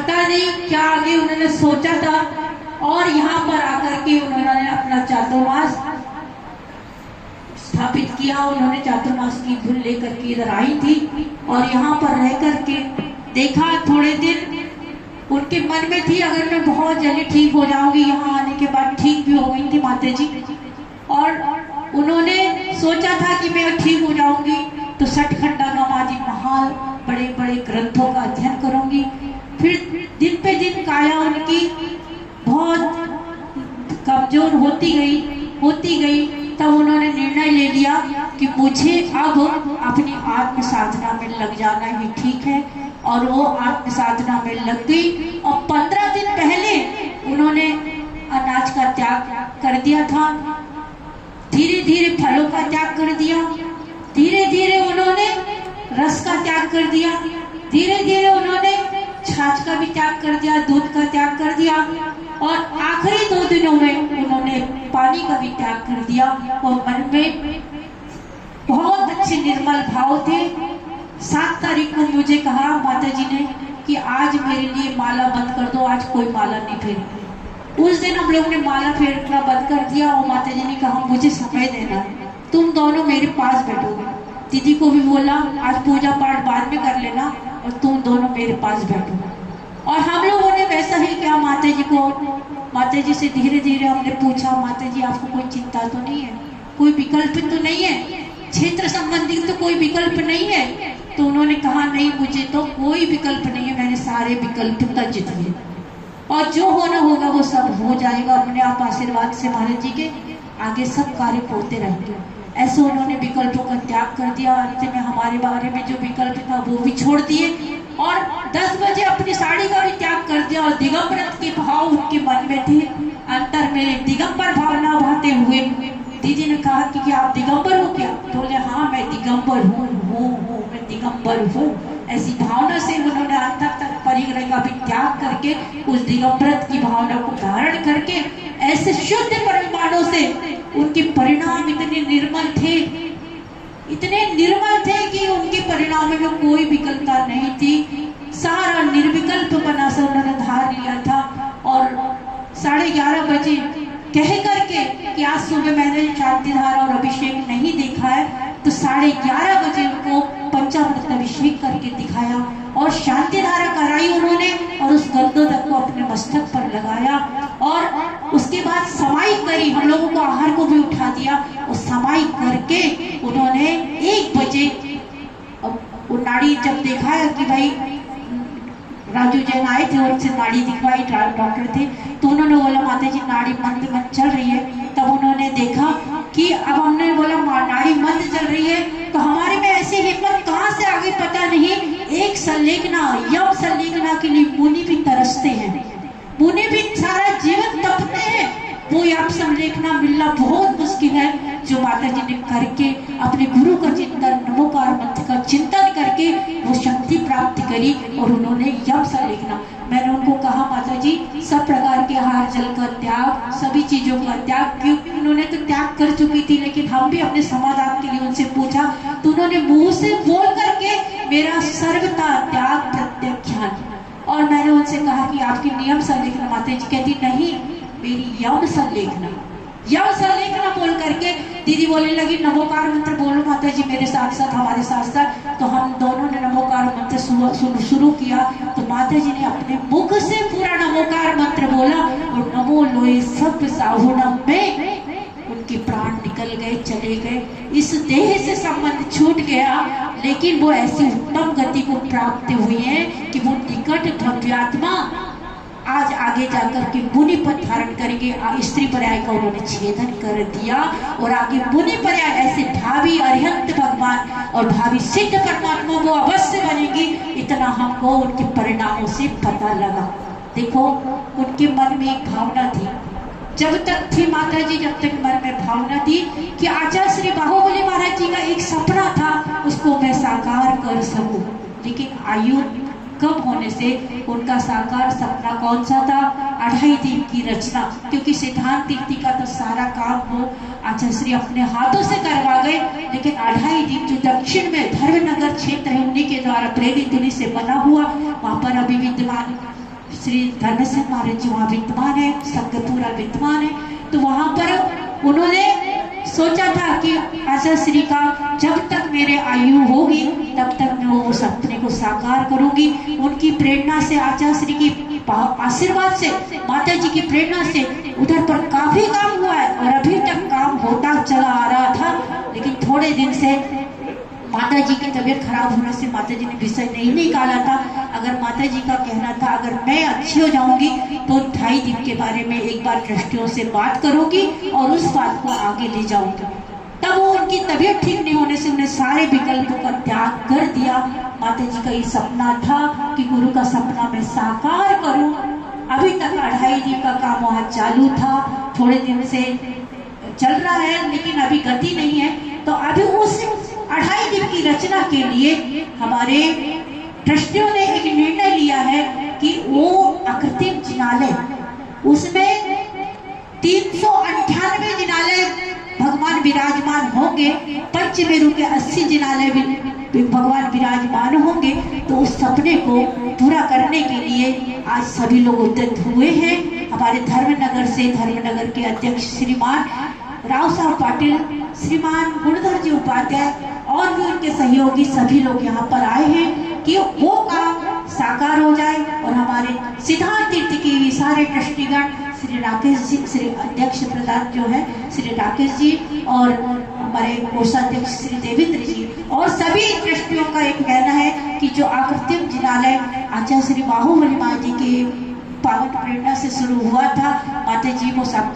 पता नहीं क्या आगे उन्होंने सोचा था, और यहाँ पर आकर के उन्होंने अपना चातुर्मास स्थापित किया। उन्होंने चातुर्मास की धुन लेकर के इधर आई थी और यहाँ पर रह करके देखा। थोड़े दिन उनके मन में थी अगर मैं बहुत जल्दी ठीक हो जाऊंगी, यहाँ आने के बाद ठीक भी हो गई थी माता जी, और उन्होंने सोचा था कि मैं ठीक हो जाऊंगी तो सठखंडा नमाजी महान बड़े बड़े ग्रंथों का अध्ययन करूंगी। फिर दिन पे दिन काया उनकी बहुत कमजोर होती गई। तब उन्होंने निर्णय ले लिया कि मुझे अब अपनी आत्म साधना में लग जाना ही ठीक है, और वो आत्म साधना में लग गई। और 15 दिन पहले उन्होंने अनाज का त्याग कर दिया था, धीरे धीरे फलों का त्याग कर दिया, धीरे धीरे उन्होंने रस का त्याग कर दिया, धीरे धीरे उन्होंने छाछ का भी त्याग कर दिया, दूध का त्याग कर दिया, और आखिरी 2 दिनों में उन्होंने पानी का भी त्याग कर दिया। और मन में बहुत अच्छे निर्मल भाव थे। 7 तारीख को मुझे कहा माता जी ने कि आज मेरे लिए माला बंद कर दो, आज कोई माला नहीं फेरेगी। उस दिन हम लोग ने माला फेरना बंद कर दिया और माता जी ने कहा मुझे समय देना, तुम दोनों मेरे पास बैठोगे। दीदी को भी बोला आज पूजा पाठ बाद में कर लेना और तुम दोनों मेरे पास बैठो। और हम लोगों ने वैसा ही किया। माता जी से धीरे धीरे हमने पूछा माता जी आपको कोई चिंता तो नहीं है, कोई विकल्प तो नहीं है, क्षेत्र संबंधी तो कोई विकल्प नहीं है? तो उन्होंने कहा नहीं मुझे तो कोई विकल्प नहीं है, मैंने सारे विकल्प तक जीत लिए और जो होना होगा वो सब हो जाएगा अपने आप आशीर्वाद से। महाराज जी के आगे सब कार्य होते रहेंगे। ऐसे उन्होंने विकल्पों का त्याग कर दिया। अंत में हमारे बारे में जो विकल्प था वो भी छोड़ दिए और 10 बजे अपनी साड़ी का भी त्याग कर दिया और दिगंबर के भाव उनके मन में थे। अंतर में दिगंबर भावना बहाते हुए दीदी ने कहा कि आप दिगंबर हो क्या? बोले हाँ मैं दिगंबर हूँ, मैं दिगंबर हूँ। ऐसी भावना से उन्होंने अंतर तक परिग्रह का भी त्याग करके उस दिगंबरत की भावना को धारण करके ऐसे शुद्ध परिमाणों से उनके परिणाम इतने निर्मल थे कि उनके परिणाम में कोई विकल्पता नहीं थी। सारा निर्विकल्प बना से उन्होंने धार लिया था। और 11:30 बजे कह करके कि आज सुबह मैंने शांति धारा और अभिषेक नहीं देखा है, तो 11:30 बजे उनको पंचामृत अभिषेक करके दिखाया और शांति धारा कराई उन्होंने और उस गंधोदक को अपने मस्तक पर लगाया और उसके बाद समाई करी। हम लोगों को आहार को भी उठा दिया और समाई करके उन्होंने 1 बजे वो नाड़ी जब देखा कि भाई राजू जैन आए थे और उनसे नाड़ी दिखवाई, डॉक्टर थे, तो उन्होंने बोला माता जी नाड़ी मंद चल रही है। तब उन्होंने देखा कि अब हमने बोला नाड़ी मंद चल रही है तो हमारे में ऐसी हिम्मत कहाँ से आ गई पता नहीं। एक संलेखना यम संलेखना के लिए मुनि भी तरसते हैं, मुनि भी सारा जीवन तपते हैं, वो यम संलेखना मिलना बहुत मुश्किल है। जो माता जी ने करके अपने गुरु का चिंतन नमोकार मंत्र का चिंतन करके वो शक्ति प्राप्त करी और उन्होंने यम संलेखना। मैंने उनको कहा माता जी सब प्रकार के आहार जल का त्याग, सभी चीजों का त्याग, क्योंकि उन्होंने तो त्याग कर चुकी थी, लेकिन हम भी अपने समाधान के लिए उनसे पूछा तो उन्होंने मुंह से बोल करके मेरा सर्वथा त्याग प्रत्याख्यान। और मैंने उनसे कहा कि आपकी नियम संलेखना, माता जी कहती नहीं मेरी यम संलेखना बोल करके दीदी बोलने लगी नमोकार मंत्र बोलो माता जी मेरे साथ साथ, हमारे साथ साथ। तो हम दोनों ने नमोकार मंत्र शुरू किया तो माता जी ने अपने मुख से पूरा नमोकार मंत्र बोला और नमो लोए सब साहुणम में उनके प्राण निकल गए, चले गए। इस देह से संबंध छूट गया, लेकिन वो ऐसी उत्तम गति को प्राप्त हुई है कि वो निकट भव्यात्मा आज आगे जाकर के मुनि पद धारण करेंगे। स्त्री पर्याय का उन्होंने छेदन कर दिया और आगे मुनि पर्याय ऐसे भावी अरिहंत भगवान और भावी सिद्ध परमात्मा वो अवश्य बनेगी। इतना हमको उनके परिणामों से पता लगा। देखो उनके मन में एक भावना थी, जब तक थी माता जी, जब तक मन में भावना थी कि आचार्य श्री बाहुबली महाराज जी का एक सपना था उसको मैं साकार कर सकूं, लेकिन आयु कम होने से उनका साकार सपना कौन सा था? 2.5 दिन की रचना, क्योंकि सिद्धांत तीर्थी का तो सारा काम वो आचार्य श्री अपने हाथों से करवा गए, लेकिन 2.5 दिन जो दक्षिण में धर्मनगर क्षेत्र है उन्हीं के द्वारा प्रेरित उन्हीं से बना हुआ, वहां पर अभी विद्वान श्री धर्म सिंह महाराज जी वहाँ विद्यमान है, संघ पूरा विद्यमान है। तो वहाँ पर उन्होंने सोचा था कि आचार्य श्री का जब तक मेरे आयु होगी तब तक मैं वो सपने को साकार करूंगी। उनकी प्रेरणा से, आचार्य श्री की आशीर्वाद से, माता जी की प्रेरणा से उधर पर काफी काम हुआ है और अभी तक काम होता चला आ रहा था। लेकिन थोड़े दिन से माता जी की तबीयत खराब होने से माता जी ने विषय नहीं निकाला था। अगर माता जी का कहना था अगर मैं अच्छी हो जाऊंगी तो 2.5 दिन के बारे में एक बार ट्रस्टियों से बात करूंगी और उस बात को आगे ले जाऊंगी। तब वो उनकी तबीयत ठीक नहीं होने से उन्हें सारे विकल्पों का त्याग कर दिया। माता जी का ये सपना था कि गुरु का सपना मैं साकार करूं। अभी तक 2.5 दिन का काम वहाँ चालू था, थोड़े दिन से चल रहा है लेकिन अभी गति नहीं है। तो अभी उस 2.5 दिन की रचना के लिए हमारे ट्रस्टियों ने एक निर्णय लिया है कि वो अकृत्रिम जिनालय, उसमें 398 जिनालय भगवान विराजमान होंगे, पंचमेरु के 80 जिनालय भगवान विराजमान होंगे। तो उस सपने को पूरा करने के लिए आज सभी लोग उद्यत हुए हैं। हमारे धर्मनगर से, धर्मनगर के अध्यक्ष श्रीमान राव साहब पाटिल, श्रीमान गुणधर जी उपाध्याय और भी उनके सहयोगी सभी लोग यहाँ पर आए हैं कि वो काम साकार हो जाए। और हमारे सिद्धांत तीर्थ के सारे ट्रस्टीगण, श्री राकेश जी, श्री अध्यक्ष प्रधान जो है श्री राकेश जी और हमारे कोषाध्यक्ष श्री देवेंद्र जी और सभी ट्रस्टियों का एक कहना है कि जो अकृत्रिम जिनालय आचार्य श्री बाहुबली माँ जी के पावन प्रेरणा से शुरू हुआ था, माता जी वो सब